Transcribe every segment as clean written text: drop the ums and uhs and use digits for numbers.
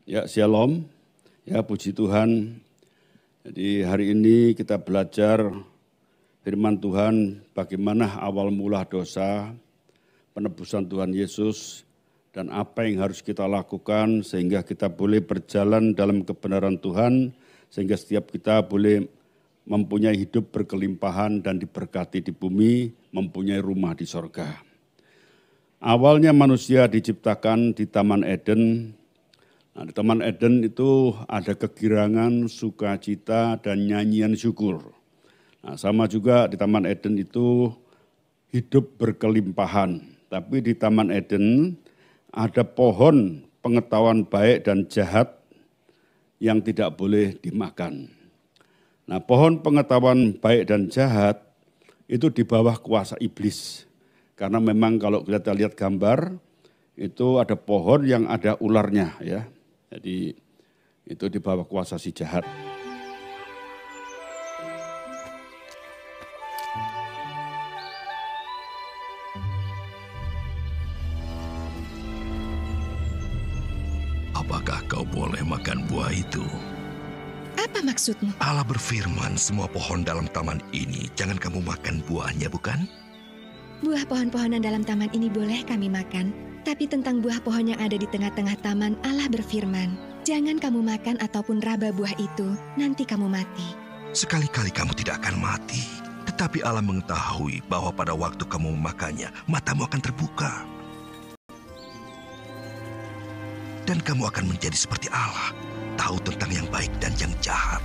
Ya, shalom. Ya, puji Tuhan. Jadi hari ini kita belajar firman Tuhan, bagaimana awal mula dosa, penebusan Tuhan Yesus, dan apa yang harus kita lakukan sehingga kita boleh berjalan dalam kebenaran Tuhan, sehingga setiap kita boleh mempunyai hidup berkelimpahan dan diberkati di bumi, mempunyai rumah di sorga. Awalnya manusia diciptakan di Taman Eden. Nah, di Taman Eden itu ada kegirangan, sukacita, dan nyanyian syukur. Nah, sama juga di Taman Eden itu hidup berkelimpahan. Tapi di Taman Eden ada pohon pengetahuan baik dan jahat yang tidak boleh dimakan. Nah, pohon pengetahuan baik dan jahat itu di bawah kuasa iblis. Karena memang kalau kita lihat gambar, itu ada pohon yang ada ularnya ya. Jadi itu di bawah kuasa si jahat. Apakah kau boleh makan buah itu? Apa maksudmu? Allah berfirman, semua pohon dalam taman ini jangan kamu makan buahnya, bukan? Buah pohon-pohonan dalam taman ini boleh kami makan, tapi tentang buah pohon yang ada di tengah-tengah taman, Allah berfirman, jangan kamu makan ataupun raba buah itu, nanti kamu mati. Sekali-kali kamu tidak akan mati, tetapi Allah mengetahui bahwa pada waktu kamu memakannya, matamu akan terbuka. Dan kamu akan menjadi seperti Allah, tahu tentang yang baik dan yang jahat.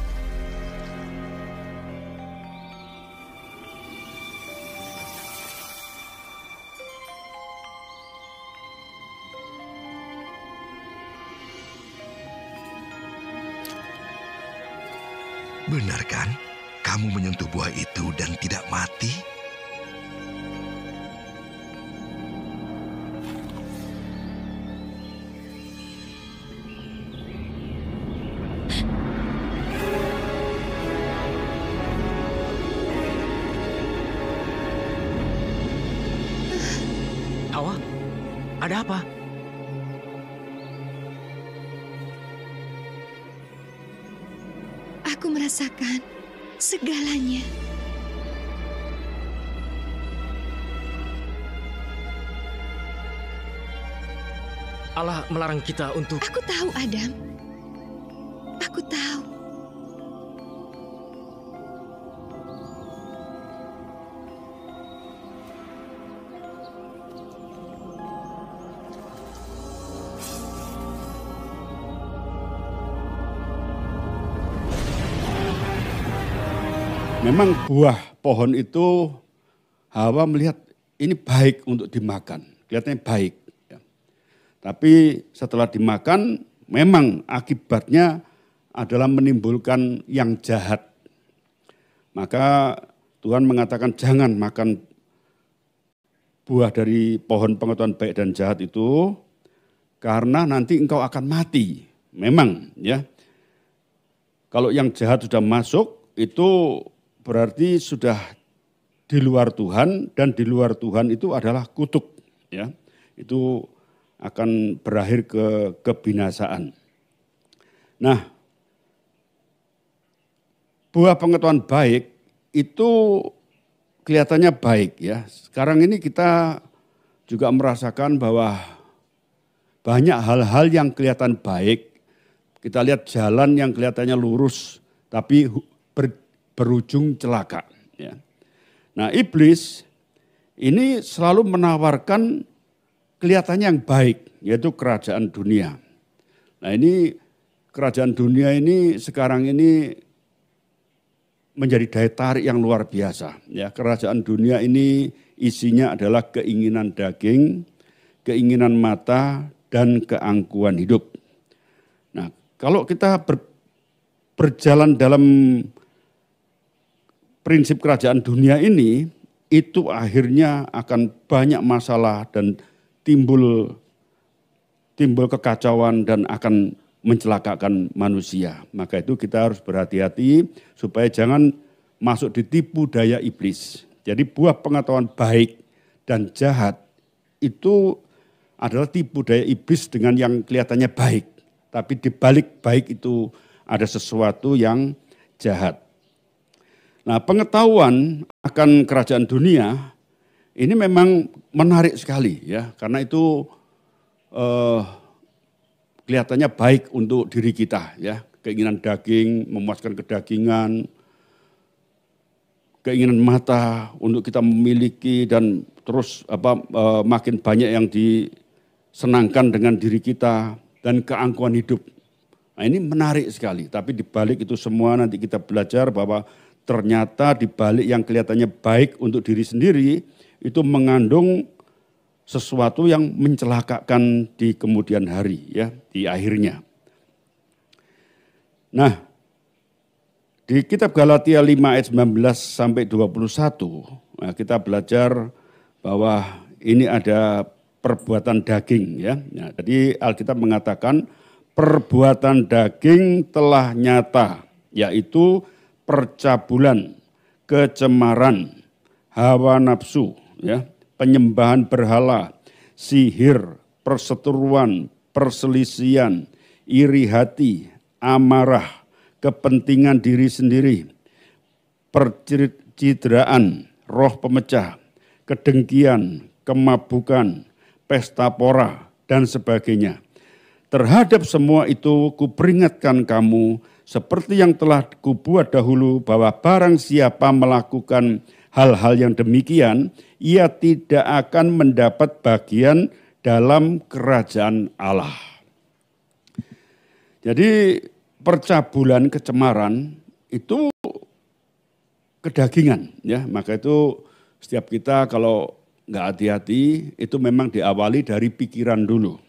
Benar kan? Kamu menyentuh buah itu dan tidak mati? Hawa, ada apa? Aku merasakan segalanya. Allah melarang kita untuk... Aku tahu, Adam. Aku tahu. Memang buah pohon itu Hawa melihat ini baik untuk dimakan, kelihatannya baik. Ya. Tapi setelah dimakan memang akibatnya adalah menimbulkan yang jahat. Maka Tuhan mengatakan jangan makan buah dari pohon pengetahuan baik dan jahat itu karena nanti engkau akan mati. Memang ya, kalau yang jahat sudah masuk itu berarti sudah di luar Tuhan, dan di luar Tuhan itu adalah kutuk, ya. Itu akan berakhir ke kebinasaan. Nah, buah pengetahuan baik itu kelihatannya baik ya. Sekarang ini kita juga merasakan bahwa banyak hal-hal yang kelihatan baik. Kita lihat jalan yang kelihatannya lurus, tapi berujung celaka. Ya. Nah, iblis ini selalu menawarkan kelihatannya yang baik, yaitu kerajaan dunia. Nah, ini kerajaan dunia ini sekarang ini menjadi daya tarik yang luar biasa. Ya, kerajaan dunia ini isinya adalah keinginan daging, keinginan mata, dan keangkuhan hidup. Nah, kalau kita berjalan dalam prinsip kerajaan dunia ini, itu akhirnya akan banyak masalah dan timbul kekacauan dan akan mencelakakan manusia. Maka itu kita harus berhati-hati supaya jangan masuk ditipu daya iblis. Jadi buah pengetahuan baik dan jahat itu adalah tipu daya iblis dengan yang kelihatannya baik. tapi di balik baik itu ada sesuatu yang jahat. Nah, pengetahuan akan kerajaan dunia ini memang menarik sekali ya, karena itu kelihatannya baik untuk diri kita ya, keinginan daging, memuaskan kedagingan, keinginan mata untuk kita memiliki dan terus makin banyak yang disenangkan dengan diri kita dan keangkuhan hidup. Nah, ini menarik sekali, tapi di balik itu semua nanti kita belajar bahwa ternyata di balik yang kelihatannya baik untuk diri sendiri itu mengandung sesuatu yang mencelakakan di kemudian hari ya, di akhirnya. Nah, di kitab Galatia 5 ayat 19 sampai 21, nah kita belajar bahwa ini ada perbuatan daging ya. Nah, jadi Alkitab mengatakan perbuatan daging telah nyata, yaitu percabulan, kecemaran, hawa nafsu, ya, penyembahan berhala, sihir, perseteruan, perselisihan, iri hati, amarah, kepentingan diri sendiri, percidraan, roh pemecah, kedengkian, kemabukan, pesta pora, dan sebagainya. Terhadap semua itu kuperingatkan kamu, seperti yang telah kubuat dahulu, bahwa barang siapa melakukan hal-hal yang demikian, ia tidak akan mendapat bagian dalam kerajaan Allah. Jadi percabulan, kecemaran itu kedagingan, ya. Maka itu setiap kita kalau nggak hati-hati itu memang diawali dari pikiran dulu.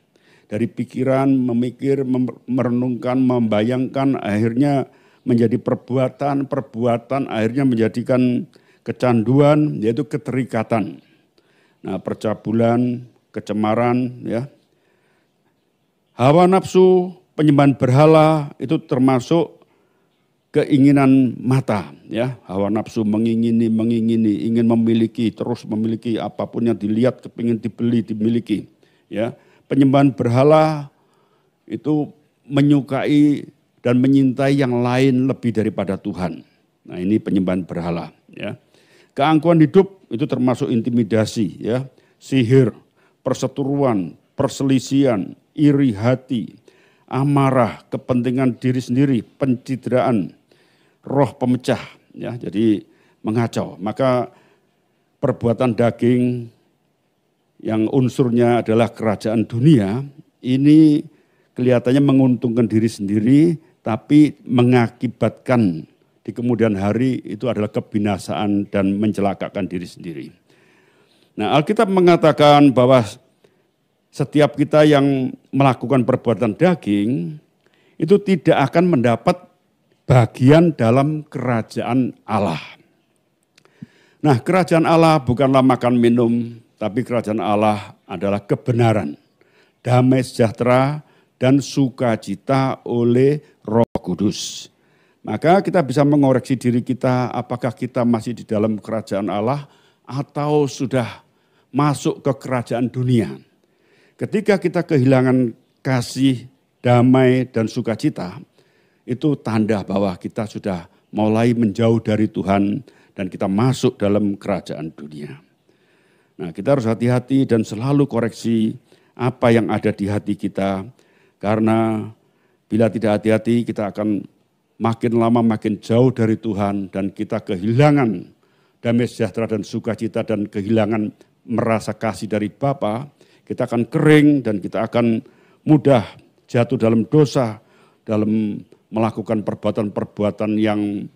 Dari pikiran, memikir, merenungkan, membayangkan, akhirnya menjadi perbuatan, akhirnya menjadikan kecanduan, yaitu keterikatan. Nah, percabulan, kecemaran, ya, hawa nafsu, penyembahan berhala itu termasuk keinginan mata, ya, hawa nafsu mengingini, ingin memiliki, terus memiliki apapun yang dilihat, kepingin dibeli, dimiliki, ya. Penyembahan berhala itu menyukai dan menyintai yang lain lebih daripada Tuhan. Nah, ini penyembahan berhala, ya. Keangkuhan hidup itu termasuk intimidasi, ya, sihir, perseteruan, perselisihan, iri hati, amarah, kepentingan diri sendiri, pencitraan, roh pemecah, ya, jadi mengacau. Maka perbuatan daging yang unsurnya adalah kerajaan dunia, ini kelihatannya menguntungkan diri sendiri, tapi mengakibatkan di kemudian hari itu adalah kebinasaan dan mencelakakan diri sendiri. Nah, Alkitab mengatakan bahwa setiap kita yang melakukan perbuatan daging itu tidak akan mendapat bagian dalam kerajaan Allah. Nah, kerajaan Allah bukanlah makan minum, tapi kerajaan Allah adalah kebenaran, damai sejahtera, dan sukacita oleh Roh Kudus. Maka kita bisa mengoreksi diri kita apakah kita masih di dalam kerajaan Allah atau sudah masuk ke kerajaan dunia. Ketika kita kehilangan kasih, damai, dan sukacita, itu tanda bahwa kita sudah mulai menjauh dari Tuhan dan kita masuk dalam kerajaan dunia. Nah, kita harus hati-hati dan selalu koreksi apa yang ada di hati kita, karena bila tidak hati-hati kita akan makin lama makin jauh dari Tuhan dan kita kehilangan damai sejahtera dan sukacita dan kehilangan merasa kasih dari Bapa, kita akan kering dan kita akan mudah jatuh dalam dosa, dalam melakukan perbuatan-perbuatan yang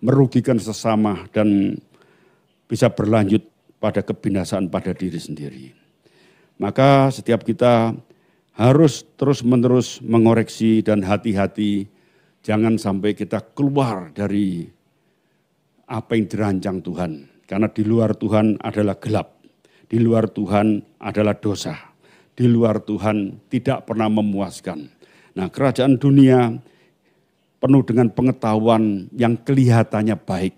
merugikan sesama dan bisa berlanjut pada kebinasaan pada diri sendiri. Maka setiap kita harus terus-menerus mengoreksi dan hati-hati, jangan sampai kita keluar dari apa yang dirancang Tuhan. Karena di luar Tuhan adalah gelap, di luar Tuhan adalah dosa, di luar Tuhan tidak pernah memuaskan. Nah, kerajaan dunia penuh dengan pengetahuan yang kelihatannya baik,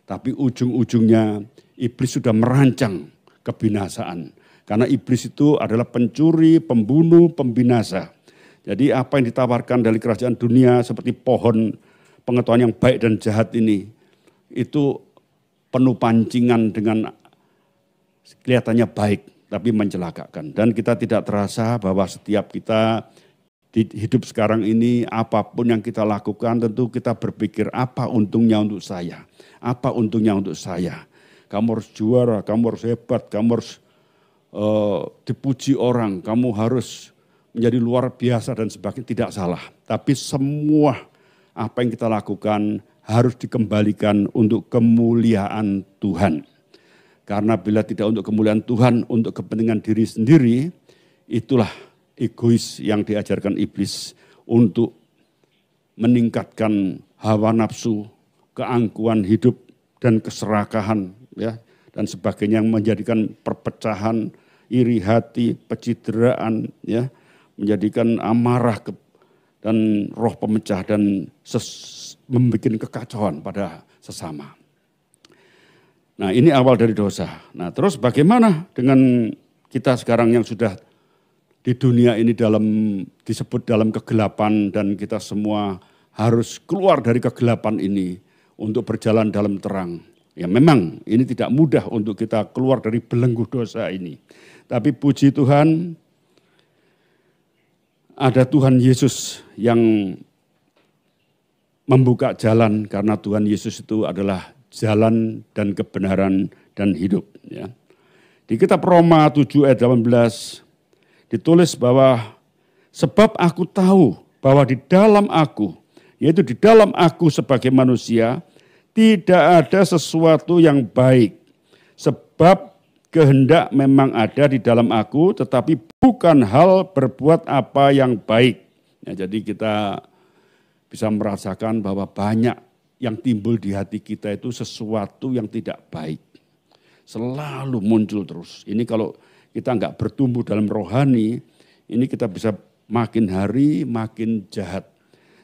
tapi ujung-ujungnya iblis sudah merancang kebinasaan. Karena iblis itu adalah pencuri, pembunuh, pembinasa. Jadi apa yang ditawarkan dari kerajaan dunia seperti pohon pengetahuan yang baik dan jahat ini, itu penuh pancingan dengan kelihatannya baik, tapi mencelakakan. Dan kita tidak terasa bahwa setiap kita di hidup sekarang ini, apapun yang kita lakukan, tentu kita berpikir apa untungnya untuk saya, apa untungnya untuk saya. Kamu harus juara, kamu harus hebat, kamu harus dipuji orang, kamu harus menjadi luar biasa dan sebagainya, tidak salah. Tapi semua apa yang kita lakukan harus dikembalikan untuk kemuliaan Tuhan. Karena bila tidak untuk kemuliaan Tuhan, untuk kepentingan diri sendiri, itulah egois yang diajarkan iblis untuk meningkatkan hawa nafsu, keangkuhan hidup dan keserakahan, ya, dan sebagainya, yang menjadikan perpecahan, iri hati, pencitraan, ya, menjadikan amarah dan roh pemecah dan membuat kekacauan pada sesama. Nah, ini awal dari dosa. Nah, terus bagaimana dengan kita sekarang yang sudah di dunia ini disebut dalam kegelapan, dan kita semua harus keluar dari kegelapan ini untuk berjalan dalam terang. Ya, memang ini tidak mudah untuk kita keluar dari belenggu dosa ini. Tapi puji Tuhan, ada Tuhan Yesus yang membuka jalan, karena Tuhan Yesus itu adalah jalan dan kebenaran dan hidup. Ya. Di kitab Roma 7 ayat 18 ditulis bahwa sebab aku tahu bahwa di dalam aku, yaitu di dalam aku sebagai manusia, tidak ada sesuatu yang baik. Sebab kehendak memang ada di dalam aku, tetapi bukan hal berbuat apa yang baik. Ya, jadi kita bisa merasakan bahwa banyak yang timbul di hati kita itu sesuatu yang tidak baik. Selalu muncul terus. Ini kalau kita enggak bertumbuh dalam rohani, ini kita bisa makin hari makin jahat.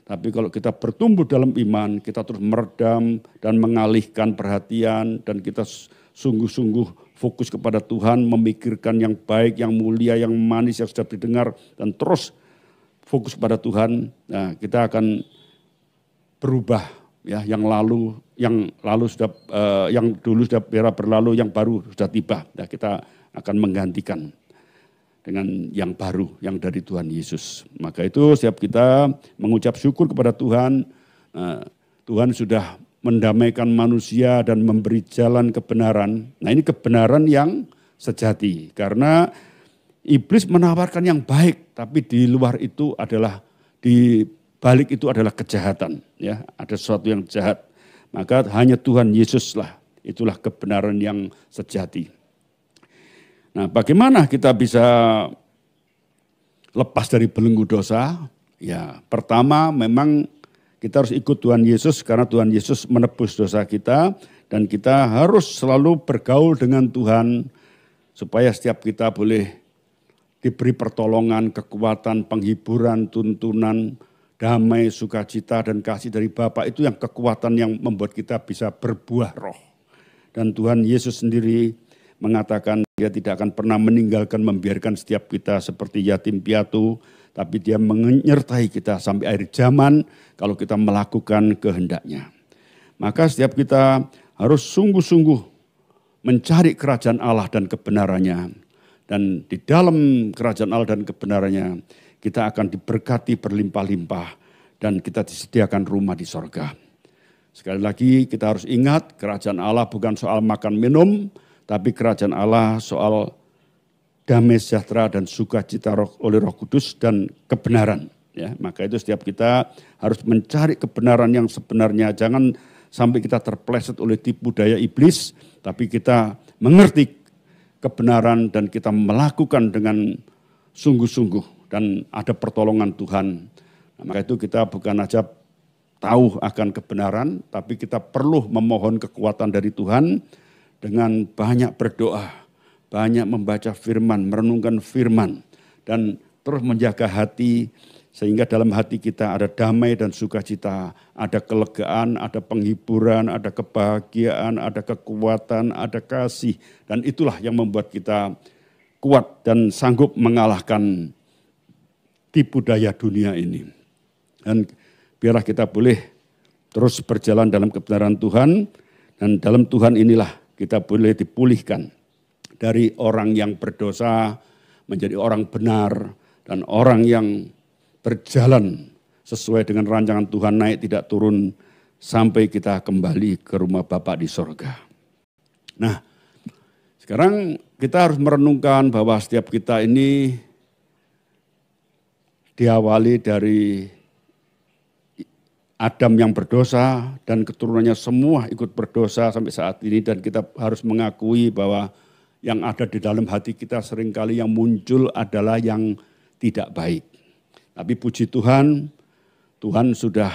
Tapi kalau kita bertumbuh dalam iman, kita terus meredam dan mengalihkan perhatian, dan kita sungguh-sungguh fokus kepada Tuhan, memikirkan yang baik, yang mulia, yang manis, yang sedap didengar, dan terus fokus kepada Tuhan. Nah, kita akan berubah, ya, yang dulu sudah berlalu, yang baru sudah tiba. Nah, kita akan menggantikan dengan yang baru, yang dari Tuhan Yesus. Maka itu setiap kita mengucap syukur kepada Tuhan, Tuhan sudah mendamaikan manusia dan memberi jalan kebenaran. Nah, ini kebenaran yang sejati, karena iblis menawarkan yang baik, tapi di luar itu adalah, di balik itu adalah kejahatan, ya, ada sesuatu yang jahat. Maka hanya Tuhan Yesuslah, itulah kebenaran yang sejati. Nah, bagaimana kita bisa lepas dari belenggu dosa? Ya, pertama memang kita harus ikut Tuhan Yesus, karena Tuhan Yesus menebus dosa kita, dan kita harus selalu bergaul dengan Tuhan supaya setiap kita boleh diberi pertolongan, kekuatan, penghiburan, tuntunan, damai, sukacita, dan kasih dari Bapa. Itu yang kekuatan yang membuat kita bisa berbuah roh. Dan Tuhan Yesus sendiri mengatakan Dia tidak akan pernah meninggalkan, membiarkan setiap kita seperti yatim piatu, tapi Dia menyertai kita sampai akhir zaman kalau kita melakukan kehendak-Nya. Maka setiap kita harus sungguh-sungguh mencari kerajaan Allah dan kebenarannya. Dan di dalam kerajaan Allah dan kebenarannya, kita akan diberkati berlimpah-limpah dan kita disediakan rumah di sorga. Sekali lagi kita harus ingat, kerajaan Allah bukan soal makan minum, tapi kerajaan Allah soal damai sejahtera dan sukacita oleh Roh Kudus dan kebenaran. Ya, maka itu setiap kita harus mencari kebenaran yang sebenarnya. Jangan sampai kita terpleset oleh tipu daya iblis, tapi kita mengerti kebenaran dan kita melakukan dengan sungguh-sungguh dan ada pertolongan Tuhan. Nah, maka itu kita bukan aja tahu akan kebenaran, tapi kita perlu memohon kekuatan dari Tuhan dengan banyak berdoa, banyak membaca firman, merenungkan firman, dan terus menjaga hati, sehingga dalam hati kita ada damai dan sukacita, ada kelegaan, ada penghiburan, ada kebahagiaan, ada kekuatan, ada kasih. Dan itulah yang membuat kita kuat dan sanggup mengalahkan tipu daya dunia ini. Dan biarlah kita boleh terus berjalan dalam kebenaran Tuhan, dan dalam Tuhan inilah kita boleh dipulihkan dari orang yang berdosa menjadi orang benar, dan orang yang berjalan sesuai dengan rancangan Tuhan, naik tidak turun sampai kita kembali ke rumah Bapa di sorga. Nah, sekarang kita harus merenungkan bahwa setiap kita ini diawali dari Adam yang berdosa dan keturunannya semua ikut berdosa sampai saat ini, dan kita harus mengakui bahwa yang ada di dalam hati kita seringkali yang muncul adalah yang tidak baik. Tapi puji Tuhan, Tuhan sudah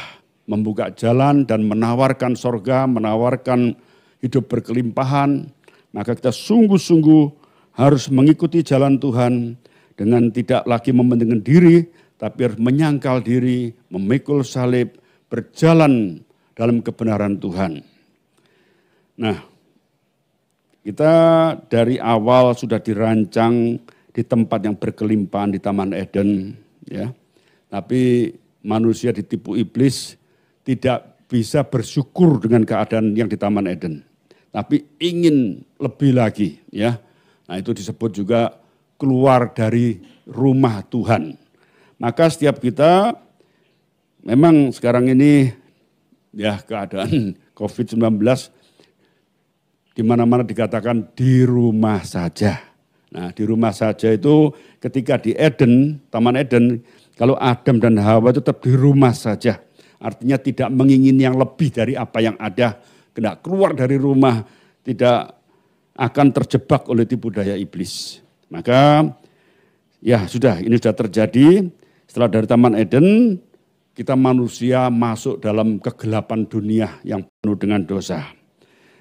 membuka jalan dan menawarkan sorga, menawarkan hidup berkelimpahan. Maka kita sungguh-sungguh harus mengikuti jalan Tuhan dengan tidak lagi mementingkan diri, tapi harus menyangkal diri, memikul salib, berjalan dalam kebenaran Tuhan. Nah, kita dari awal sudah dirancang di tempat yang berkelimpahan di Taman Eden, ya. Tapi manusia ditipu iblis, tidak bisa bersyukur dengan keadaan yang di Taman Eden, tapi ingin lebih lagi, ya. Nah, itu disebut juga keluar dari rumah Tuhan. Maka setiap kita memang sekarang ini ya keadaan COVID-19 di mana-mana dikatakan di rumah saja. Nah, di rumah saja itu ketika di Eden, Taman Eden, kalau Adam dan Hawa tetap di rumah saja. Artinya tidak mengingini yang lebih dari apa yang ada, tidak keluar dari rumah, tidak akan terjebak oleh tipu daya iblis. Maka ya sudah, ini sudah terjadi. Setelah dari Taman Eden, kita manusia masuk dalam kegelapan dunia yang penuh dengan dosa.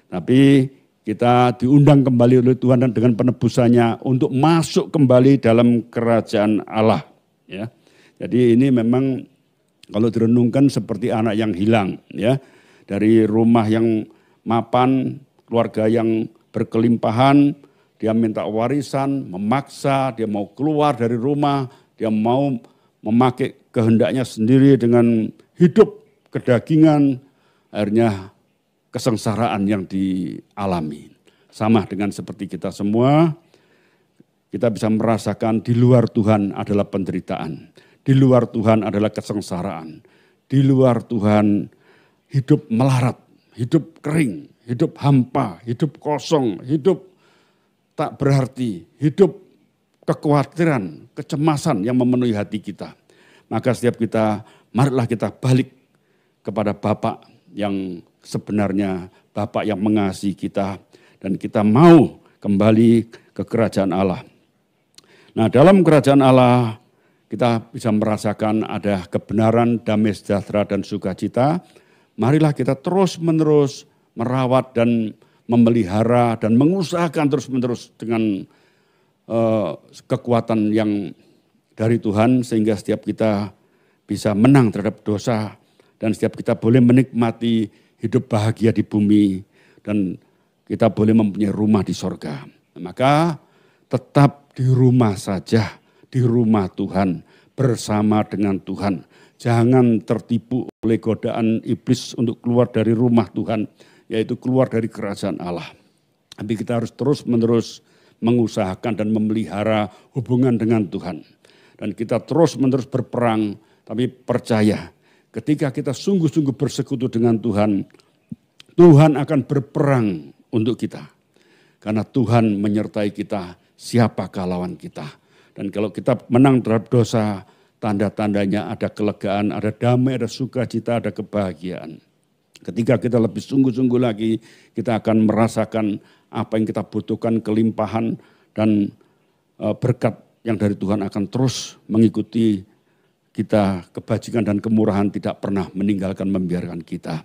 Tapi kita diundang kembali oleh Tuhan dan dengan penebusannya untuk masuk kembali dalam kerajaan Allah. Ya. Jadi ini memang kalau direnungkan seperti anak yang hilang, ya, dari rumah yang mapan, keluarga yang berkelimpahan, dia minta warisan, memaksa, dia mau keluar dari rumah, dia mau memakai kehendaknya sendiri dengan hidup kedagingan, akhirnya kesengsaraan yang dialami. Sama dengan seperti kita semua, kita bisa merasakan di luar Tuhan adalah penderitaan. Di luar Tuhan adalah kesengsaraan. Di luar Tuhan hidup melarat, hidup kering, hidup hampa, hidup kosong, hidup tak berarti, hidup kekhawatiran, kecemasan yang memenuhi hati kita. Maka setiap kita, marilah kita balik kepada Bapa yang sebenarnya, Bapa yang mengasihi kita, dan kita mau kembali ke kerajaan Allah. Nah, dalam kerajaan Allah kita bisa merasakan ada kebenaran, damai sejahtera, dan sukacita. Marilah kita terus-menerus merawat dan memelihara dan mengusahakan terus-menerus dengan kekuatan yang dari Tuhan, sehingga setiap kita bisa menang terhadap dosa dan setiap kita boleh menikmati hidup bahagia di bumi dan kita boleh mempunyai rumah di sorga. Maka tetap di rumah saja, di rumah Tuhan, bersama dengan Tuhan. Jangan tertipu oleh godaan iblis untuk keluar dari rumah Tuhan, yaitu keluar dari kerajaan Allah. Tapi kita harus terus-menerus mengusahakan dan memelihara hubungan dengan Tuhan. Dan kita terus-menerus berperang, tapi percaya ketika kita sungguh-sungguh bersekutu dengan Tuhan, Tuhan akan berperang untuk kita. Karena Tuhan menyertai kita, siapakah lawan kita. Dan kalau kita menang terhadap dosa, tanda-tandanya ada kelegaan, ada damai, ada sukacita, ada kebahagiaan. Ketika kita lebih sungguh-sungguh lagi, kita akan merasakan apa yang kita butuhkan, kelimpahan dan berkat yang dari Tuhan akan terus mengikuti kita, kebajikan dan kemurahan tidak pernah meninggalkan, membiarkan kita.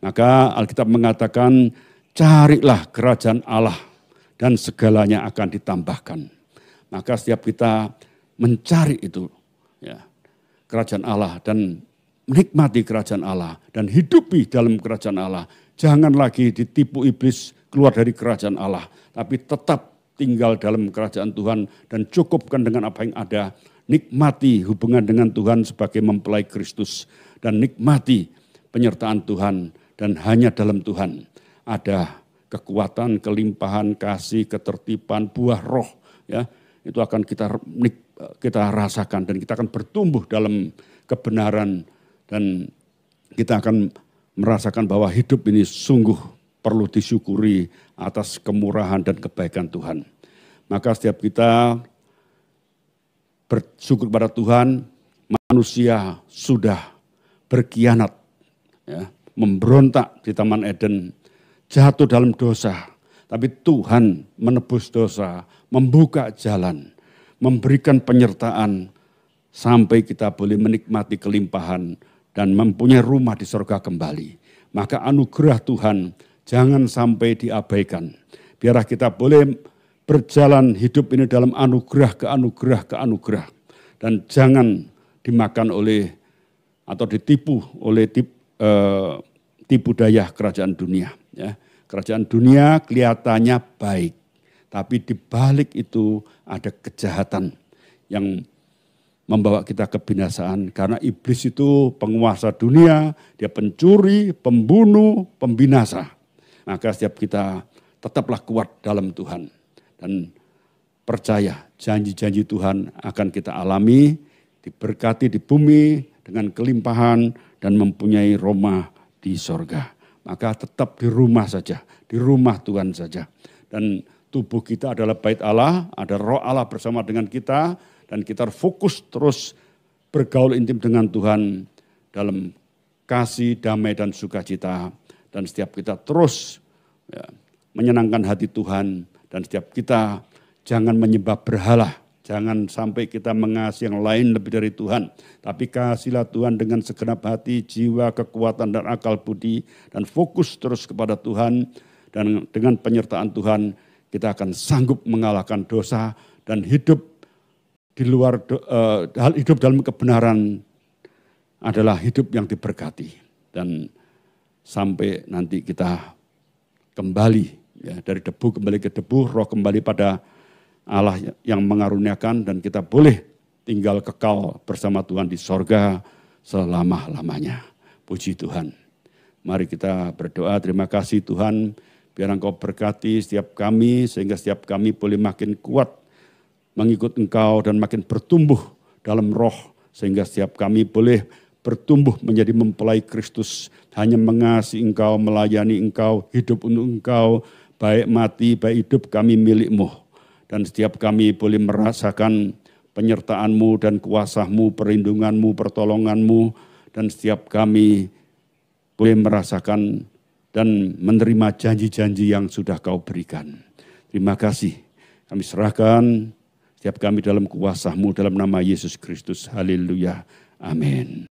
Maka Alkitab mengatakan, carilah kerajaan Allah dan segalanya akan ditambahkan. Maka setiap kita mencari itu, ya, kerajaan Allah dan menikmati kerajaan Allah dan hidupi dalam kerajaan Allah. Jangan lagi ditipu iblis keluar dari kerajaan Allah, tapi tetap tinggal dalam kerajaan Tuhan dan cukupkan dengan apa yang ada. nikmati hubungan dengan Tuhan sebagai mempelai Kristus dan nikmati penyertaan Tuhan, dan hanya dalam Tuhan ada kekuatan, kelimpahan, kasih, ketertiban, buah roh, ya. Itu akan kita rasakan dan kita akan bertumbuh dalam kebenaran, dan kita akan merasakan bahwa hidup ini sungguh perlu disyukuri atas kemurahan dan kebaikan Tuhan. Maka setiap kita bersyukur kepada Tuhan, manusia sudah berkhianat, ya, memberontak di Taman Eden, jatuh dalam dosa. Tapi Tuhan menebus dosa, membuka jalan, memberikan penyertaan sampai kita boleh menikmati kelimpahan dan mempunyai rumah di surga kembali. Maka anugerah Tuhan jangan sampai diabaikan. Biarlah kita boleh berjalan hidup ini dalam anugerah ke anugerah ke anugerah. Dan jangan dimakan oleh atau ditipu oleh tipu daya kerajaan dunia. Ya. Kerajaan dunia kelihatannya baik, tapi di balik itu ada kejahatan yang membawa kita kebinasaan. Karena iblis itu penguasa dunia, dia pencuri, pembunuh, pembinasa. Maka setiap kita tetaplah kuat dalam Tuhan. Dan percaya janji-janji Tuhan akan kita alami, diberkati di bumi dengan kelimpahan dan mempunyai rumah di sorga. Maka tetap di rumah saja, di rumah Tuhan saja. Dan tubuh kita adalah bait Allah, ada roh Allah bersama dengan kita, dan kita fokus terus bergaul intim dengan Tuhan dalam kasih, damai, dan sukacita. Dan setiap kita terus ya, menyenangkan hati Tuhan, dan setiap kita jangan menyembah berhala. Jangan sampai kita mengasihi yang lain lebih dari Tuhan. Tapi kasihilah Tuhan dengan segenap hati, jiwa, kekuatan, dan akal budi. Dan fokus terus kepada Tuhan. Dan dengan penyertaan Tuhan kita akan sanggup mengalahkan dosa. Dan hidup di luar hidup dalam kebenaran adalah hidup yang diberkati. Dan sampai nanti kita kembali ya, dari debu kembali ke debu, roh kembali pada Allah yang mengaruniakan, dan kita boleh tinggal kekal bersama Tuhan di sorga selama-lamanya. Puji Tuhan. Mari kita berdoa. Terima kasih Tuhan, biar Engkau berkati setiap kami, sehingga setiap kami boleh makin kuat mengikut Engkau dan makin bertumbuh dalam roh, sehingga setiap kami boleh bertumbuh menjadi mempelai Kristus, hanya mengasihi Engkau, melayani Engkau, hidup untuk Engkau, baik mati, baik hidup kami milik-Mu. Dan setiap kami boleh merasakan penyertaan-Mu dan kuasa-Mu, perlindungan-Mu, pertolongan-Mu. Dan setiap kami boleh merasakan dan menerima janji-janji yang sudah Kau berikan. Terima kasih. Kami serahkan setiap kami dalam kuasa-Mu, dalam nama Yesus Kristus. Haleluya. Amin.